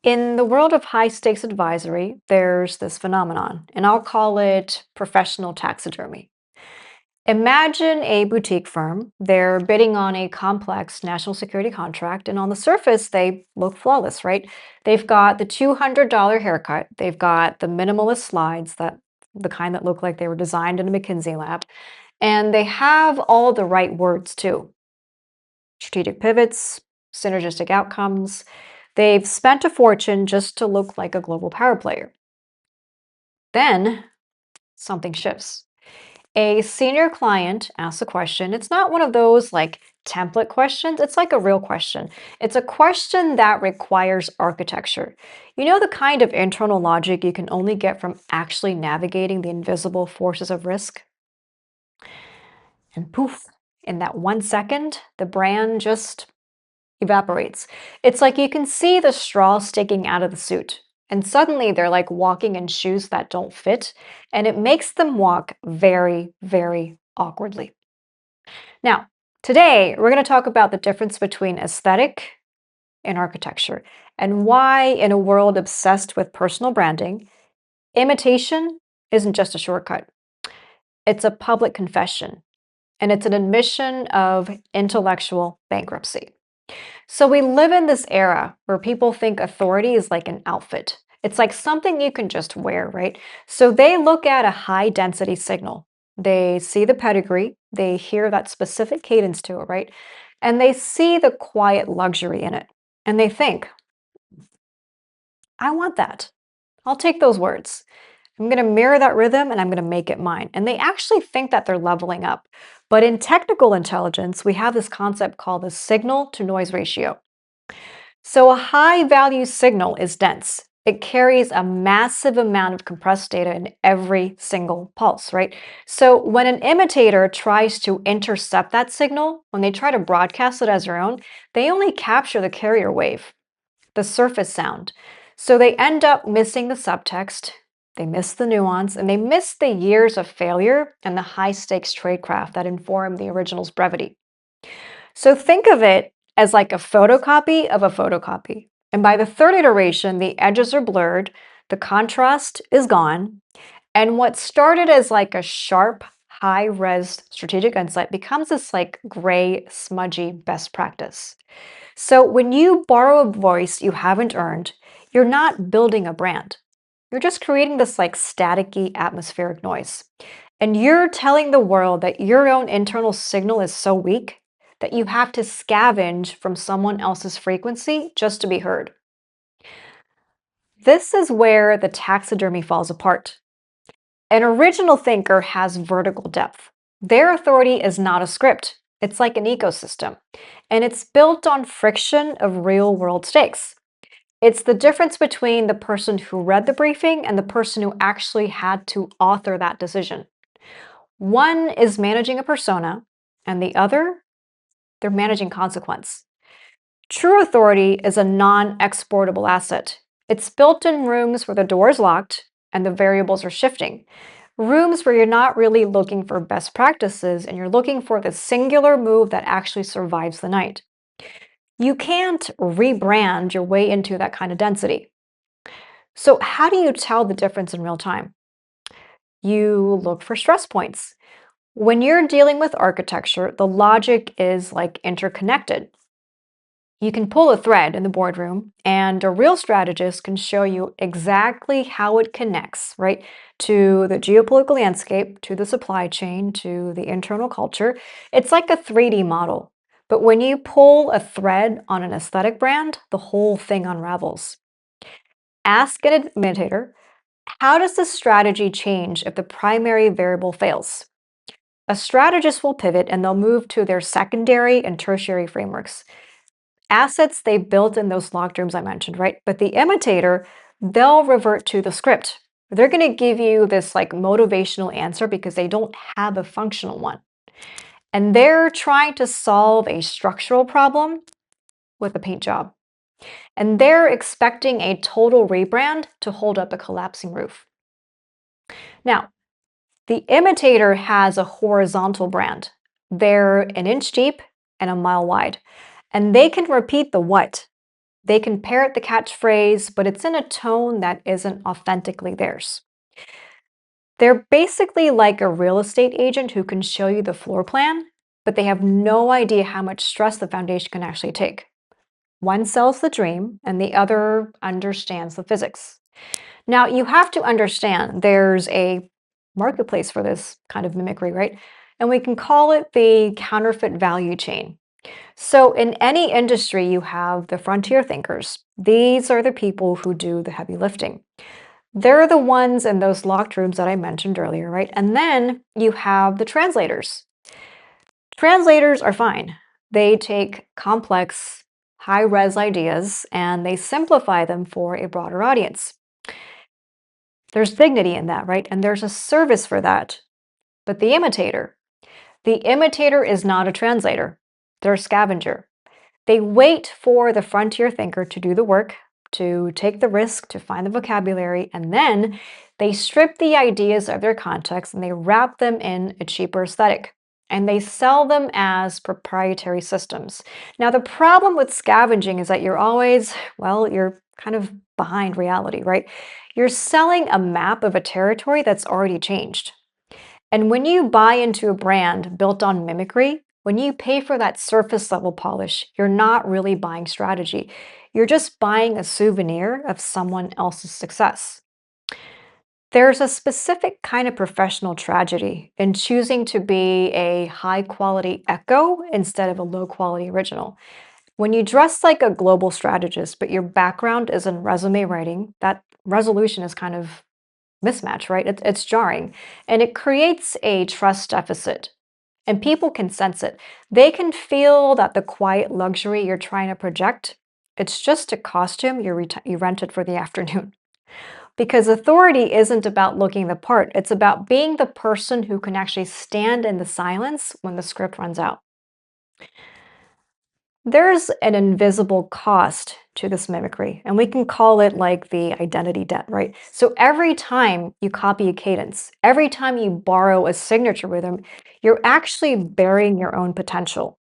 In the world of high stakes advisory, there's this phenomenon, and I'll call it professional taxidermy. Imagine a boutique firm. They're bidding on a complex national security contract, and on the surface, they look flawless, right? They've got the $200 haircut, they've got the minimalist slides, the kind that look like they were designed in a McKinsey lab, and they have all the right words too. Strategic pivots, synergistic outcomes. They've spent a fortune just to look like a global power player. Then something shifts. A senior client asks a question. It's not one of those like template questions, it's like a real question. It's a question that requires architecture. You know, the kind of internal logic you can only get from actually navigating the invisible forces of risk? And poof, in that 1 second, the brand just evaporates. It's like you can see the straw sticking out of the suit. And suddenly they're like walking in shoes that don't fit, and it makes them walk very, very awkwardly. Now, today we're going to talk about the difference between aesthetic and architecture, and why, in a world obsessed with personal branding, imitation isn't just a shortcut, it's a public confession, and it's an admission of intellectual bankruptcy. So we live in this era where people think authority is like an outfit. It's like something you can just wear, right? So they look at a high density signal. They see the pedigree, they hear that specific cadence to it, right? And they see the quiet luxury in it. And they think, I want that. I'll take those words. I'm going to mirror that rhythm and I'm going to make it mine. And they actually think that they're leveling up. But in technical intelligence, we have this concept called the signal to noise ratio. So a high value signal is dense. It carries a massive amount of compressed data in every single pulse, right? So when an imitator tries to intercept that signal, when they try to broadcast it as their own, they only capture the carrier wave, the surface sound. So they end up missing the subtext, they miss the nuance, and they miss the years of failure and the high stakes tradecraft that inform the original's brevity. So think of it as like a photocopy of a photocopy. And by the third iteration, the edges are blurred, the contrast is gone, and what started as like a sharp, high-res strategic insight becomes this like gray, smudgy best practice. So when you borrow a voice you haven't earned, you're not building a brand. You're just creating this like staticky atmospheric noise. And you're telling the world that your own internal signal is so weak that you have to scavenge from someone else's frequency just to be heard. This is where the taxidermy falls apart. An original thinker has vertical depth. Their authority is not a script. It's like an ecosystem, and it's built on friction of real world stakes. It's the difference between the person who read the briefing and the person who actually had to author that decision. One is managing a persona, and the other, they're managing consequence. True authority is a non-exportable asset. It's built in rooms where the door is locked and the variables are shifting. Rooms where you're not really looking for best practices and you're looking for the singular move that actually survives the night. You can't rebrand your way into that kind of density. So how do you tell the difference in real time? You look for stress points. When you're dealing with architecture, the logic is like interconnected. You can pull a thread in the boardroom, and a real strategist can show you exactly how it connects, right, to the geopolitical landscape, to the supply chain, to the internal culture. It's like a 3D model. But when you pull a thread on an aesthetic brand, the whole thing unravels. Ask an imitator, how does the strategy change if the primary variable fails? A strategist will pivot and they'll move to their secondary and tertiary frameworks. Assets they built in those locked rooms I mentioned, right? But the imitator, they'll revert to the script. They're going to give you this like motivational answer because they don't have a functional one. And they're trying to solve a structural problem with a paint job. And they're expecting a total rebrand to hold up a collapsing roof. Now, the imitator has a horizontal brand. They're an inch deep and a mile wide. And they can repeat the what, They can parrot the catchphrase, but it's in a tone that isn't authentically theirs. They're basically like a real estate agent who can show you the floor plan, but they have no idea how much stress the foundation can actually take. One sells the dream, and the other understands the physics. Now, you have to understand there's a marketplace for this kind of mimicry, right? And we can call it the counterfeit value chain. So, in any industry, you have the frontier thinkers. These are the people who do the heavy lifting. They're the ones in those locked rooms that I mentioned earlier, right? And then you have the translators. Translators are fine. They take complex, high res ideas and they simplify them for a broader audience. There's dignity in that, right? And there's a service for that. But the imitator is not a translator, they're a scavenger. They wait for the frontier thinker to do the work, to take the risk, to find the vocabulary, and then they strip the ideas of their context and they wrap them in a cheaper aesthetic. And they sell them as proprietary systems. Now, the problem with scavenging is that you're kind of behind reality, right? You're selling a map of a territory that's already changed. And when you buy into a brand built on mimicry, when you pay for that surface level polish, you're not really buying strategy. You're just buying a souvenir of someone else's success. There's a specific kind of professional tragedy in choosing to be a high quality echo instead of a low quality original. When you dress like a global strategist, but your background is in resume writing, that resolution is kind of mismatch, right? It's jarring and it creates a trust deficit. And people can sense it. They can feel that the quiet luxury you're trying to project, it's just a costume you rented for the afternoon. Because authority isn't about looking the part, it's about being the person who can actually stand in the silence when the script runs out. There's an invisible cost to this mimicry, and we can call it like the identity debt, right? So every time you copy a cadence, every time you borrow a signature rhythm, you're actually burying your own potential.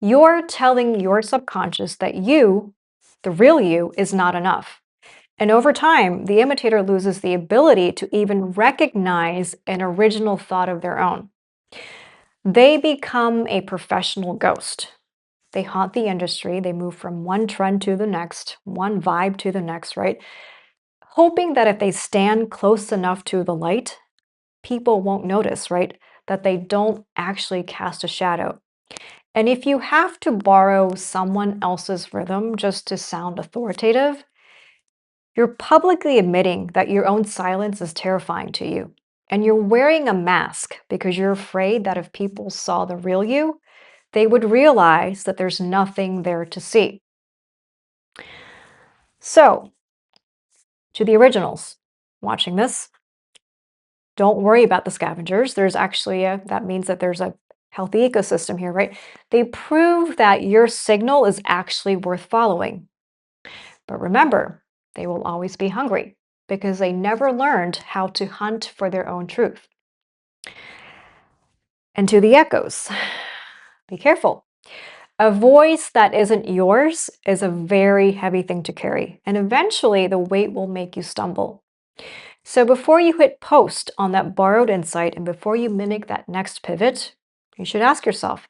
You're telling your subconscious that you, the real you, is not enough. And over time, the imitator loses the ability to even recognize an original thought of their own. They become a professional ghost. They haunt the industry. They move from one trend to the next, one vibe to the next, right? Hoping that if they stand close enough to the light, people won't notice, right? That they don't actually cast a shadow. And if you have to borrow someone else's rhythm just to sound authoritative, you're publicly admitting that your own silence is terrifying to you. And you're wearing a mask because you're afraid that if people saw the real you, they would realize that there's nothing there to see. So, to the originals watching this, don't worry about the scavengers. That means that there's a healthy ecosystem here, right? They prove that your signal is actually worth following. But remember, they will always be hungry because they never learned how to hunt for their own truth. And to the echoes, be careful. A voice that isn't yours is a very heavy thing to carry, and eventually the weight will make you stumble. So before you hit post on that borrowed insight and before you mimic that next pivot, you should ask yourself,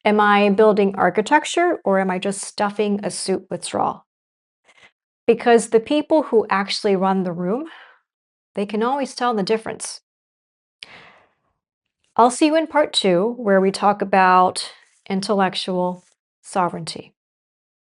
am I building architecture or am I just stuffing a suit with straw? Because the people who actually run the room, they can always tell the difference. I'll see you in part 2, where we talk about intellectual sovereignty.